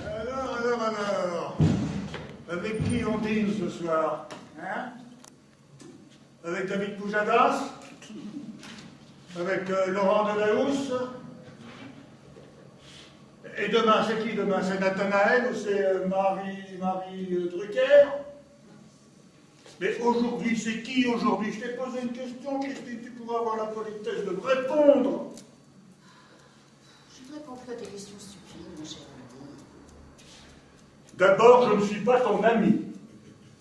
Alors. Avec qui on dîne ce soir? Hein? Avec David Poujadas? Avec Laurent Delahousse? Et demain, c'est qui demain? C'est Nathanaël ou c'est Marie Drucker? Mais aujourd'hui, c'est qui aujourd'hui? Je t'ai posé une question, Christine, tu pourras avoir la politesse de me répondre. Je ne réponds plus à tes questions stupides, mon cher Andy. D'abord, je ne suis pas ton ami.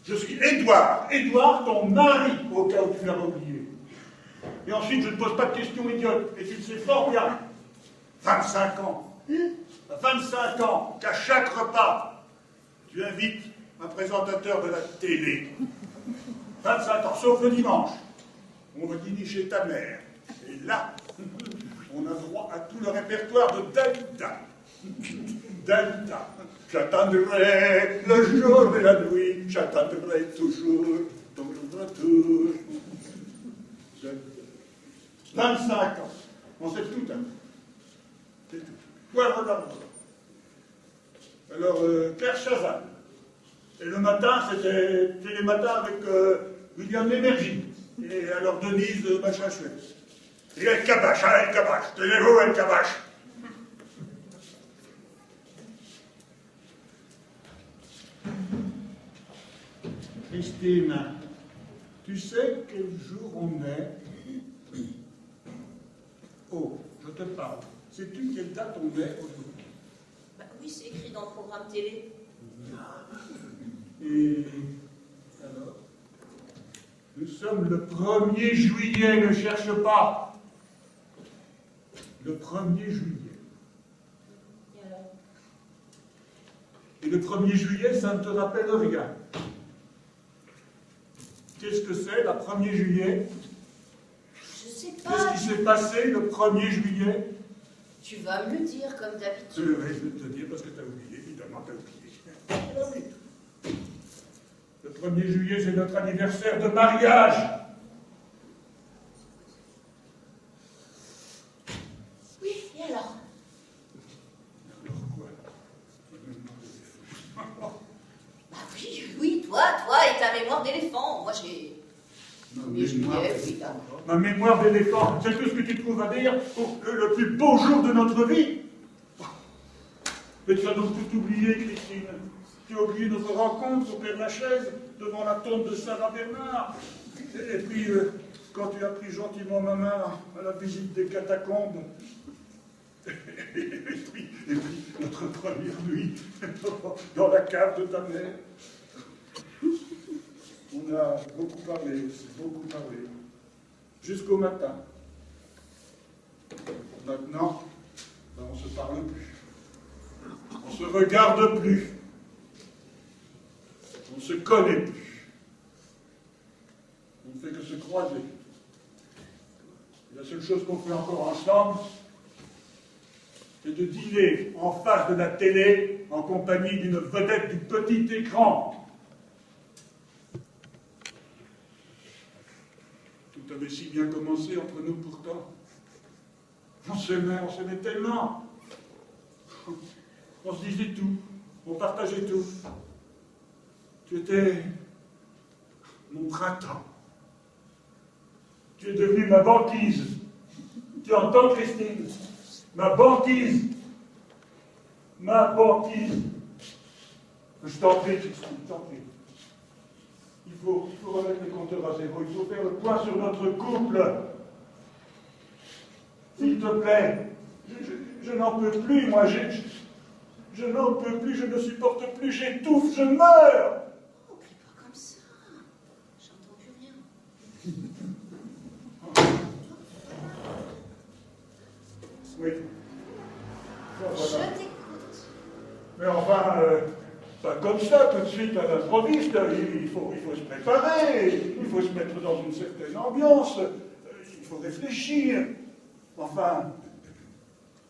Je suis Édouard, ton mari, au cas où tu l'as oublié. Et ensuite, je ne pose pas de questions idiotes, et tu le sais fort bien. 25 ans. 25 ans qu'à chaque repas, tu invites un présentateur de la télé. 25 ans, sauf le dimanche. On va dîner chez ta mère. Et là, on a droit à tout le répertoire de Dalida. Dalida. J'attendrai le jour et la nuit, j'attendrai toujours ton retour. 25 ans. On sait tout, hein. C'est tout. Voilà, regarde. Alors, Claire Chazal. Et le matin, c'était les matins avec William Lémergie. Et alors Denise machin chouette. Et El Kabache, tenez-vous El Kabache. Christine, tu sais quel jour on est? Oh, je te parle. Sais-tu quelle date on est aujourd'hui? Bah oui, c'est écrit dans le programme télé. Et alors? Nous sommes le 1er juillet, ne cherche pas. Le 1er juillet. Et alors? Et le 1er juillet, ça ne te rappelle rien. Qu'est-ce que c'est, la 1er juillet? Je sais pas. Qu'est-ce qui s'est passé le 1er juillet? Tu vas me le dire comme d'habitude. Oui, je vais te le dire parce que tu as oublié, évidemment, tu as oublié. Ah oui. Le 1er juillet, c'est notre anniversaire de mariage. Oui, et alors? Alors quoi? Bah oui, toi et ta mémoire d'éléphant. Moi, j'ai... évidemment. Ma mémoire d'éléphant, c'est tout ce que tu trouves à dire pour le plus beau jour de notre vie. Mais tu as donc tout oublié, Christine. Tu as oublié notre rencontre au Père-Lachaise, devant la tombe de Sarah Bernard. Et puis, quand tu as pris gentiment ma main à la visite des catacombes. Et puis notre première nuit dans la cave de ta mère. On a beaucoup parlé, beaucoup parlé. Jusqu'au matin. Maintenant, on ne se parle plus. On ne se regarde plus. On ne se connaît plus. On ne fait que se croiser. Et la seule chose qu'on fait encore ensemble, c'est de dîner en face de la télé en compagnie d'une vedette du petit écran. Tout avait si bien commencé entre nous pourtant. On s'aimait tellement. On se disait tout, on partageait tout. Tu étais mon printemps. Tu es devenue ma banquise. Tu entends, Christine? Ma banquise. Ma banquise. Je t'en prie, Christine, je t'en prie. Il faut remettre les compteurs à zéro. Il faut faire le point sur notre couple. S'il te plaît. Je n'en peux plus, moi. Je n'en peux plus, je ne supporte plus, j'étouffe, je meurs. Oh, crie pas comme ça. J'entends plus rien. Oui. Bon, Je voilà. t'écoute. Mais enfin, pas comme ça, tout de suite, à l'improviste. Il faut se préparer, il faut se mettre dans une certaine ambiance, il faut réfléchir. Enfin,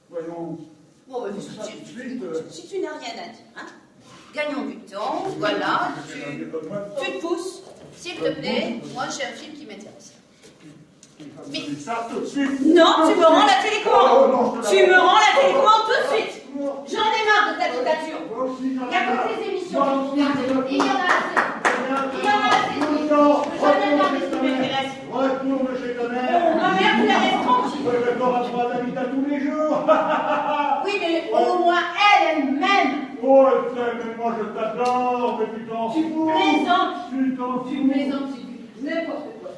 voyons. Bon, bah, Ça, tout de suite, si tu n'as rien à dire, hein, gagnons du temps, voilà, tu te pousses, s'il te plaît, moi j'ai un film qui m'intéresse. Mais ça tout de suite. Non, tu me rends la télécommande. Oh, non, Tu me rends la télécommande tout de suite. oui, mais au moins elle m'aime. Oh, elle, mais moi je t'adore, mais tu t'en Tu fous. plaisantes. Tu t'en Tu fous. plaisantes, tu dis n'importe quoi.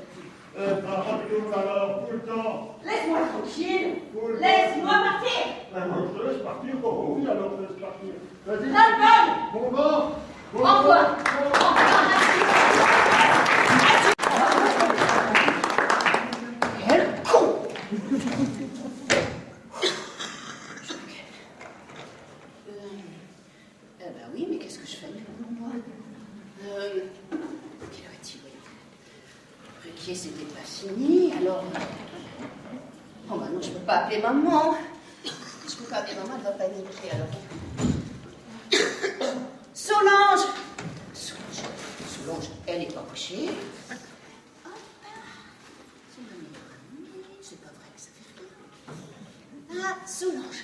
Partout alors, tout le temps. Laisse-moi tranquille. Tout le temps. Laisse-moi partir. Moi, je te laisse partir. Oh, oui, alors je te laisse partir. Vas-y. La bonne. Bon vent. Bon Au revoir. vent. Au revoir. Quel con. Ben oui, mais qu'est-ce que je fais maintenant, moi quelle heure est-il? Ruquier, c'était pas fini, alors... Oh, bah non, je peux pas appeler maman. Je peux pas appeler maman, elle va paniquer, alors... Solange. Solange, elle est pas couchée. Hop. C'est ma meilleure amie. C'est pas vrai que ça fait rire. Ah, Solange.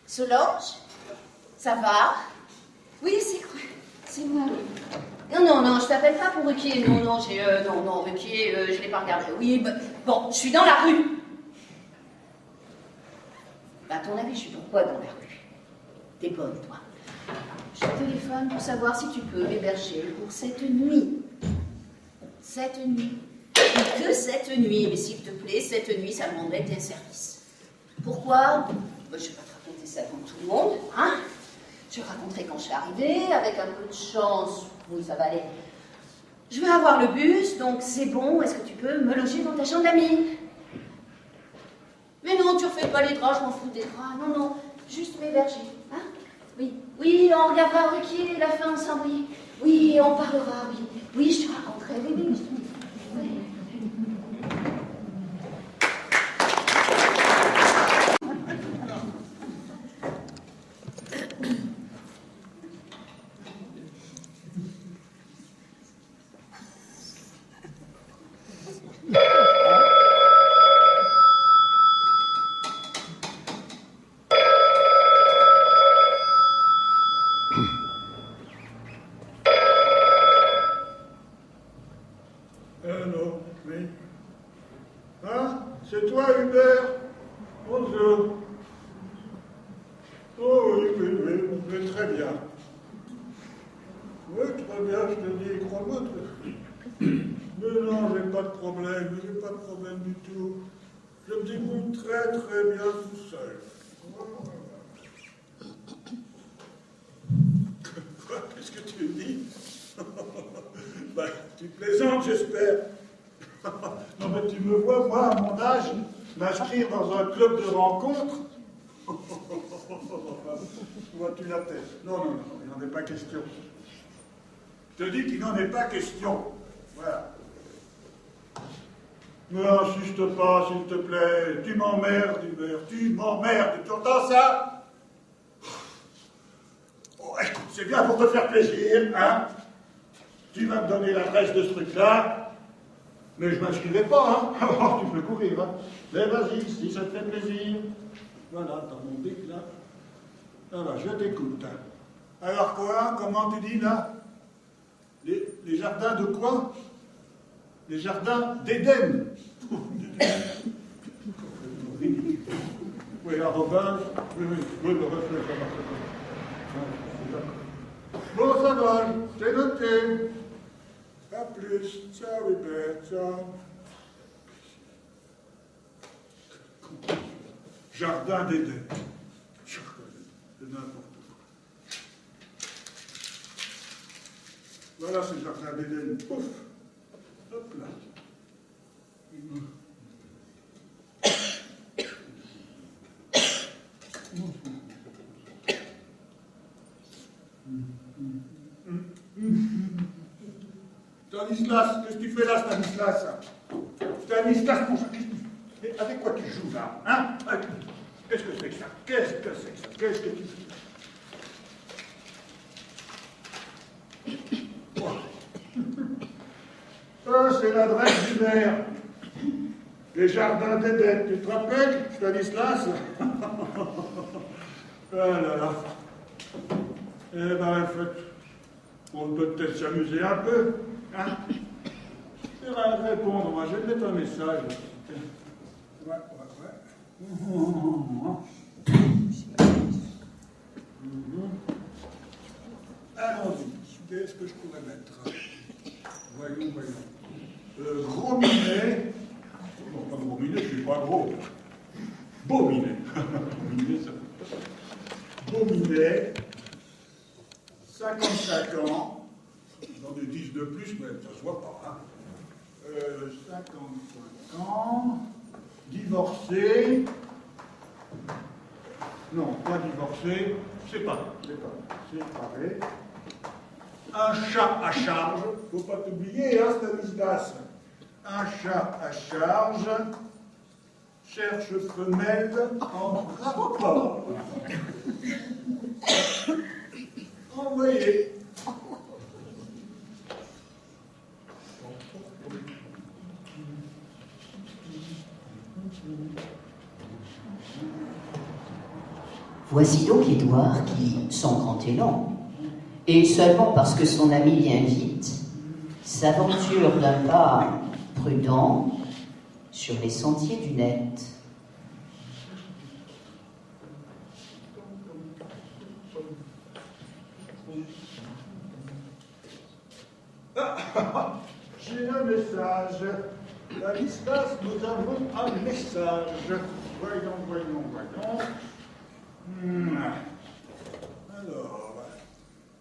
Solange, ça va? Oui, c'est moi. Non, je t'appelle pas pour Ruquier. Non, Ruquier, je l'ai pas regardé. Oui, bon, je suis dans la rue. Bah, à ton avis, je suis pourquoi dans la rue? T'es bonne, toi. Je téléphone pour savoir si tu peux m'héberger pour cette nuit. Cette nuit. Et que cette nuit, mais s'il te plaît, cette nuit, ça demanderait tes services. Pourquoi? Bah, je vais pas te raconter ça devant tout le monde, hein? Je raconterai quand je suis arrivée, avec un peu de chance, oui, ça va aller. Je vais avoir le bus, donc c'est bon, est-ce que tu peux me loger dans ta chambre d'amis? Mais non, tu refais pas les draps, je m'en fous des draps, non, juste m'héberger, hein? Oui, on regardera Ruquier, la fin ensemble, oui, on parlera, oui, je te raconterai, oui. Non, oui. Hein? C'est toi, Hubert? Bonjour. Oh oui, très bien. Oui, très bien, je te dis, crois-moi. Mais non, j'ai pas de problème du tout. Je me débrouille très bien tout seul. Quoi? Qu'est-ce que tu dis? Bah, tu plaisantes, j'espère. Non, mais tu me vois, moi, à mon âge, m'inscrire dans un club de rencontres. Vois-tu la tête? Non, il n'en est pas question. Je te dis qu'il n'en est pas question. Voilà. Ne insiste pas, s'il te plaît. Tu m'emmerdes, Hubert. Tu m'emmerdes. Tu entends ça? Oh, écoute, c'est bien pour te faire plaisir, hein? Tu vas me donner l'adresse de ce truc-là, mais je ne m'inscrirai pas, hein? Oh, tu peux courir, hein? Mais vas-y, si ça te fait plaisir. Voilà, dans mon bic, là. Voilà, je t'écoute. Hein. Alors quoi? Comment tu dis, là? Les jardins de quoi? Les jardins d'Éden. Oui, arrobase. Oui, le reflet, ça marche pas. Bon, ça va, c'est noté. À plus. Ciao, Hubert. Ciao. Jardin d'Éden. C'est n'importe quoi. Voilà, c'est le jardin d'Éden. Pouf. Hop là. Stanislas, qu'est-ce que tu fais là, Stanislas? Stanislas, mon chat, avec quoi tu joues là? Hein? Qu'est-ce que c'est que ça? Qu'est-ce que c'est que ça? Qu'est-ce que tu fais? Ça, c'est l'adresse du maire. Les jardins d'Éden, tu te rappelles, Stanislas? Ah là là. Eh ben, en fait, on peut peut-être s'amuser un peu, hein? Tu vas répondre, moi, je vais te mettre un message. Ouais. Allons-y. Qu'est-ce que je pourrais mettre? Voyons. Gros minet. Non, pas gros minet, je suis pas gros. Beau minet. Beau minet. 55 ans. J'en ai 10 de plus, mais ça se voit pas. Hein. 55 ans. Divorcé. Non, pas divorcé. Séparé. Un chat à charge. Faut pas t'oublier, hein, Stanislas. Un chat à charge. Cherche femelle en rapport. Envoyé. Voici donc Édouard qui, sans grand élan, et seulement parce que son ami l'y invite, s'aventure d'un pas prudent sur les sentiers du net. J'ai un message. Stanislas, nous avons un message. Voyons. Alors,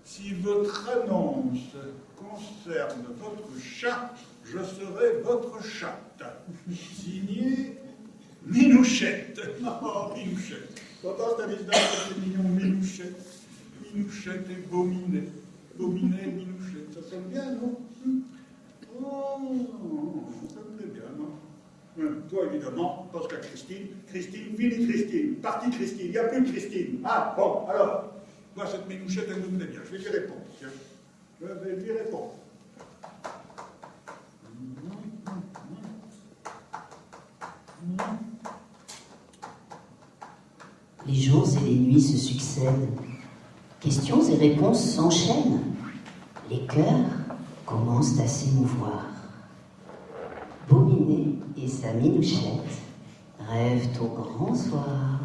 si votre annonce concerne votre chat, je serai votre chatte. Signé Minouchette. Oh, Minouchette. T'entends, Stanislas, c'est mignon, Minouchette. Minouchette et Beauminet. Beauminet et Minouchette. Ça sonne bien, non? Oh, ça me plaît bien, non? Toi, évidemment, pense qu'à Christine. Christine, fini Christine. Parti Christine. Il n'y a plus de Christine. Ah, bon, alors. Moi, cette Minouchette, elle me plaît bien. Je vais lui répondre. Tiens. Je vais lui répondre. Les jours et les nuits se succèdent. Questions et réponses s'enchaînent. Les cœurs commencent à s'émouvoir. Beauminet et sa Minouchette rêvent au grand soir.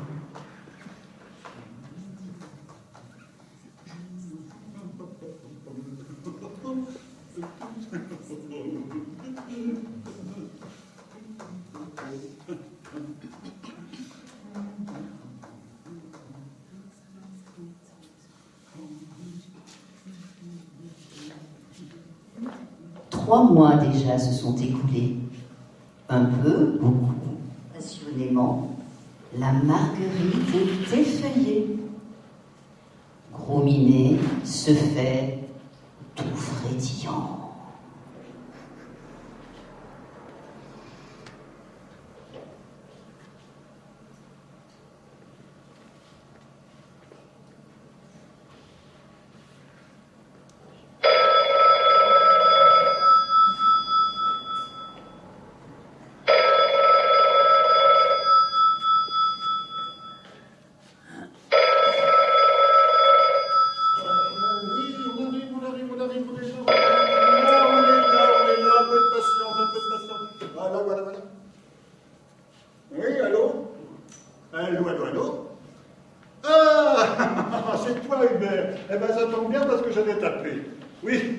Trois mois déjà se sont écoulés. Un peu, beaucoup, passionnément, la marguerite est effeuillée. Gros Minet se fait tout frétillant. Allô? Ah, c'est toi, Hubert. Eh bien, ça tombe bien parce que j'allais t'appeler. Oui,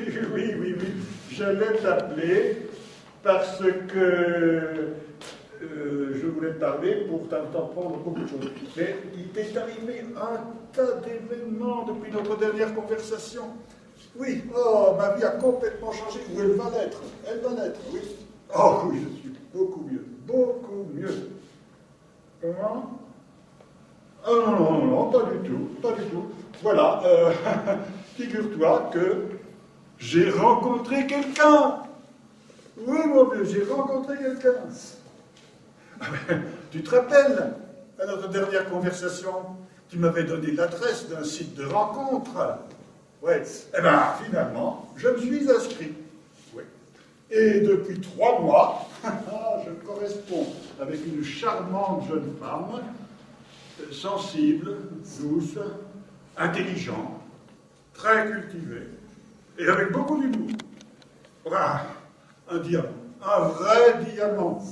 j'allais t'appeler parce que je voulais te parler pour t'apprendre beaucoup de choses. Mais il t'est arrivé un tas d'événements depuis notre dernière conversation. Oui, oh, ma vie a complètement changé. Ou elle va l'être, oui. Oh oui, je suis beaucoup mieux. Comment? Oh non, pas du tout. Voilà, figure-toi que j'ai rencontré quelqu'un. Oui, mon vieux, j'ai rencontré quelqu'un. Tu te rappelles, à notre dernière conversation, tu m'avais donné l'adresse d'un site de rencontre. Ouais, eh bien, finalement, je me suis inscrit. Oui. Et depuis 3 mois, je corresponds avec une charmante jeune femme, sensible, douce, intelligente, très cultivée, et avec beaucoup d'humour. Voilà, un diamant, un vrai diamant.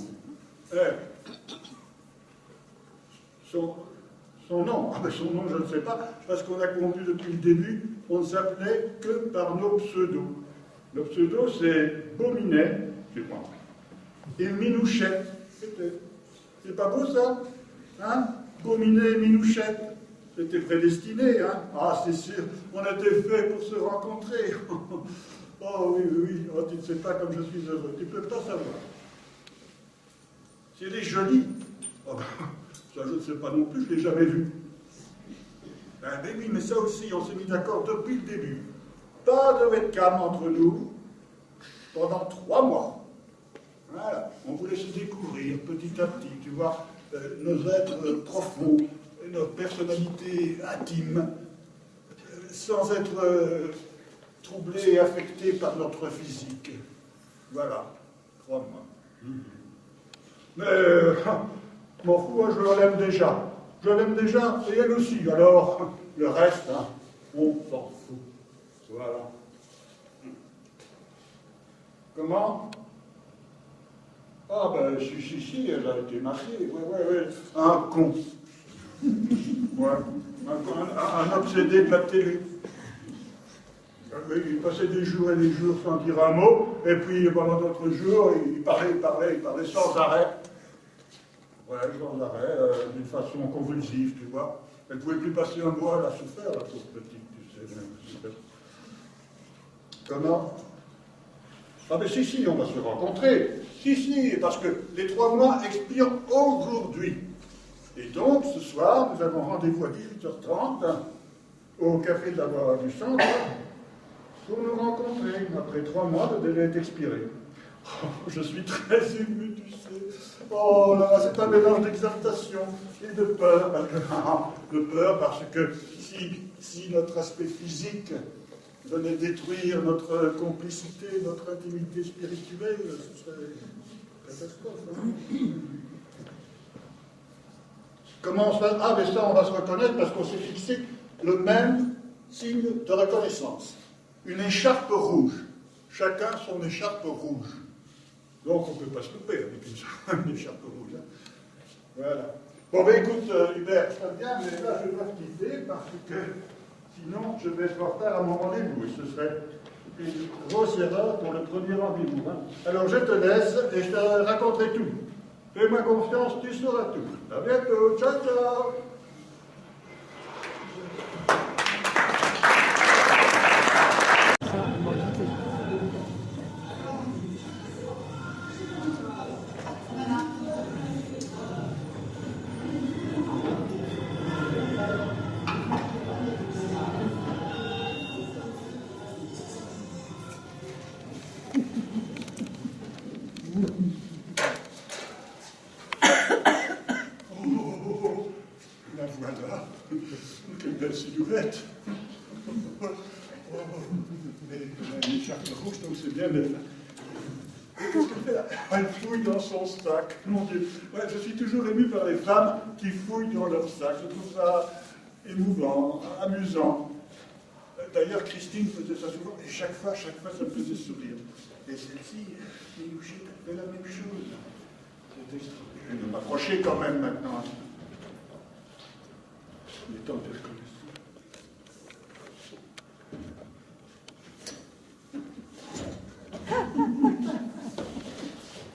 son nom. Ah ben son nom, je ne sais pas, parce qu'on a compris depuis le début, on ne s'appelait que par nos pseudos. Nos pseudos, c'est Beauminet, je crois, et Minouchette. C'est pas beau ça, hein? Beauminet et Minouchette. C'était prédestiné, hein? Ah, c'est sûr, on était fait pour se rencontrer. Oh oui, oui, oui, oh, tu ne sais pas comme je suis heureux, tu ne peux pas savoir. Si elle est jolie, oh, ben, ça je ne sais pas non plus, je ne l'ai jamais vue. Ah, ben oui, mais ça aussi, on s'est mis d'accord depuis le début. Pas de webcam entre nous pendant 3 mois. Voilà, on voulait se découvrir petit à petit, tu vois, nos êtres profonds, notre personnalité intime, sans être troublés et affectés par notre physique. Voilà, 3 mois. Mais, m'en fous, je l'aime déjà. Je l'aime déjà, et elle aussi. Alors, le reste, hein, on s'en fout. Voilà. Comment? Ah ben, si, elle a été mariée. Ouais. Un con. Ouais, un obsédé de la télé. Il passait des jours et des jours sans dire un mot, et puis pendant d'autres jours, il parlait sans arrêt. Ouais, sans arrêt, d'une façon convulsive, tu vois. Elle ne pouvait plus passer un mois, elle a souffert, la pauvre petite, tu sais. Comment? Ah ben si, on va se rencontrer. Si, parce que les 3 mois expirent aujourd'hui. Et donc, ce soir, nous avons rendez-vous à 18h30 au café de la Voie du Centre pour nous rencontrer. Après 3 mois, le délai est expiré. Oh, je suis très ému, tu sais. Oh là, c'est un mélange d'exaltation et de peur. De peur parce que si notre aspect physique venait détruire notre complicité, notre intimité spirituelle, ce serait une catastrophe. Hein. Comment on se fait? Ah, mais ça, on va se reconnaître parce qu'on s'est fixé le même signe de reconnaissance. Une écharpe rouge. Chacun son écharpe rouge. Donc, on ne peut pas se louper avec une écharpe rouge. Hein. Voilà. Bon, ben écoute, Hubert, très bien, mais là, je dois te quitter parce que sinon, je vais être en retard à mon rendez-vous. Et ce serait une grosse erreur pour le premier rendez-vous. Hein. Alors, je te laisse et je te raconterai tout. Fais-moi confiance, tu sauras tout. À bientôt. Ciao, ciao. Voilà, quelle belle silhouette. Mais une écharpe rouge, donc c'est bien elle. Qu'est-ce qu'elle fait là? Elle fouille dans son sac. Mon Dieu. Ouais, je suis toujours ému par les femmes qui fouillent dans leur sac. Je trouve ça émouvant, amusant. D'ailleurs, Christine faisait ça souvent, et chaque fois, ça me faisait sourire. Et celle-ci, Minouchette, elle fait la même chose. Je vais m'approcher quand même maintenant. Il est temps de le connaître.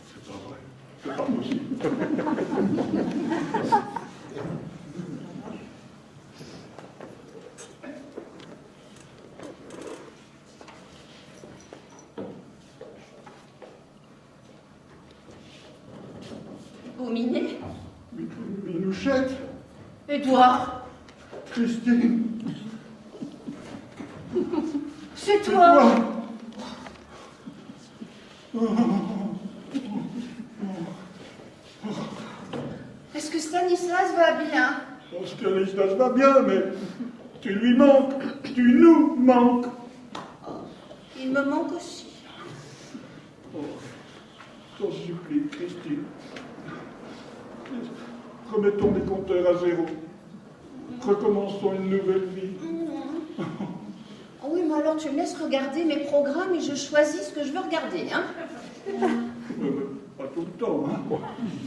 C'est pas vrai. C'est pas possible. Beauminet? Minouchette? Édouard? Christine? C'est toi? Est-ce que Stanislas va bien? Bon, Stanislas va bien, mais tu lui manques, tu nous manques. Il me manque aussi. Oh, t'en supplie, Christine. Remettons les compteurs à zéro. Recommençons une nouvelle vie. Oh oui, mais alors tu me laisses regarder mes programmes et je choisis ce que je veux regarder, hein? Pas tout le temps, hein.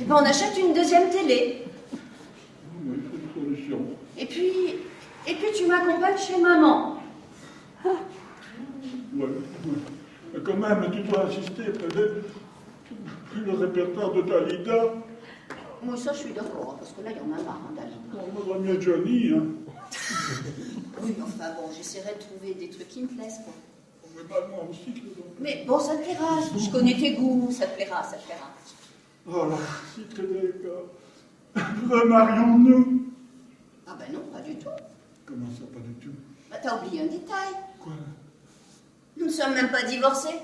Et ben on achète une deuxième télé. Oui. tu m'accompagnes chez maman. Ouais. Mais quand même, tu dois assister peut-être le répertoire de Dalida. Moi, ça, je suis d'accord, parce que là, il y en a marre, hein, Dalida. On voudrait mieux Johnny, hein. Oui, enfin bon, j'essaierai de trouver des trucs qui me plaisent, quoi. Mais bah, moi aussi, que donc. Mais bon, ça te plaira, je connais tes goûts, ça te plaira, ça te plaira. Oh là, si très d'accord. Remarions-nous. Ah ben non, pas du tout. Comment ça, pas du tout? Bah, t'as oublié un détail. Quoi? Nous ne sommes même pas divorcés.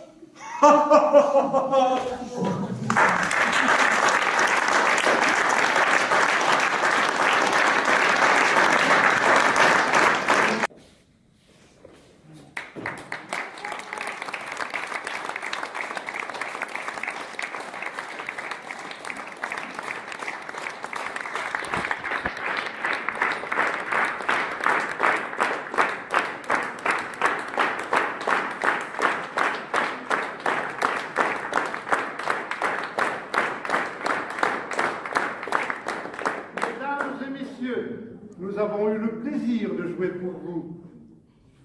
Nous avons eu le plaisir de jouer pour vous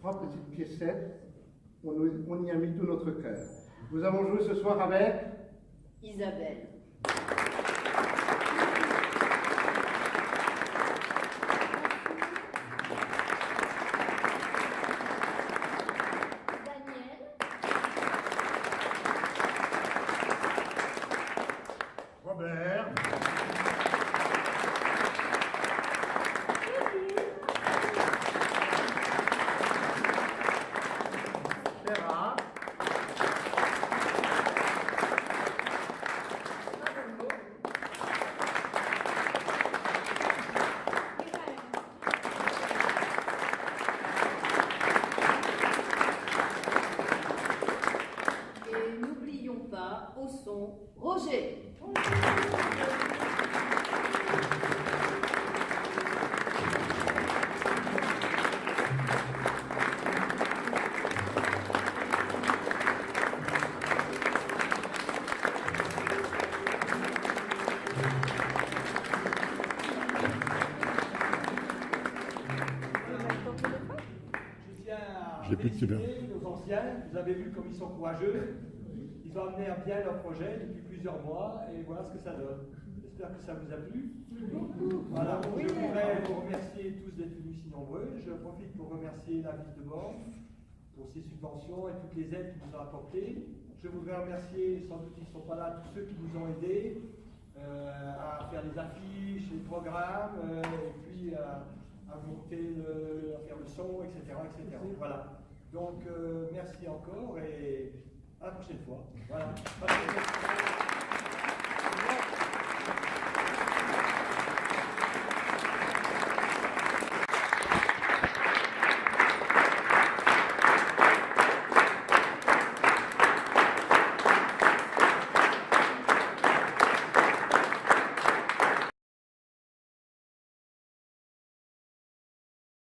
3 petites piécettes. On y a mis tout notre cœur. Nous avons joué ce soir avec Isabelle. Robert. Sarah. Et n'oublions pas, au son, Roger. J'ai plus de cyber. Nos anciens, vous avez vu comme ils sont courageux. Ils ont amené à bien leur projet depuis plusieurs mois et voilà ce que ça donne. J'espère que ça vous a plu. Voilà, je voudrais vous remercier tous d'être venus si nombreux. Je profite pour remercier la ville de Borne pour ses subventions et toutes les aides qu'ils nous ont apportées. Je voudrais remercier, sans doute ils ne sont pas là, tous ceux qui nous ont aidés à faire les affiches, les programmes, et puis à monter, à faire le son, etc. etc. Voilà. Donc merci encore et à la prochaine fois. Voilà.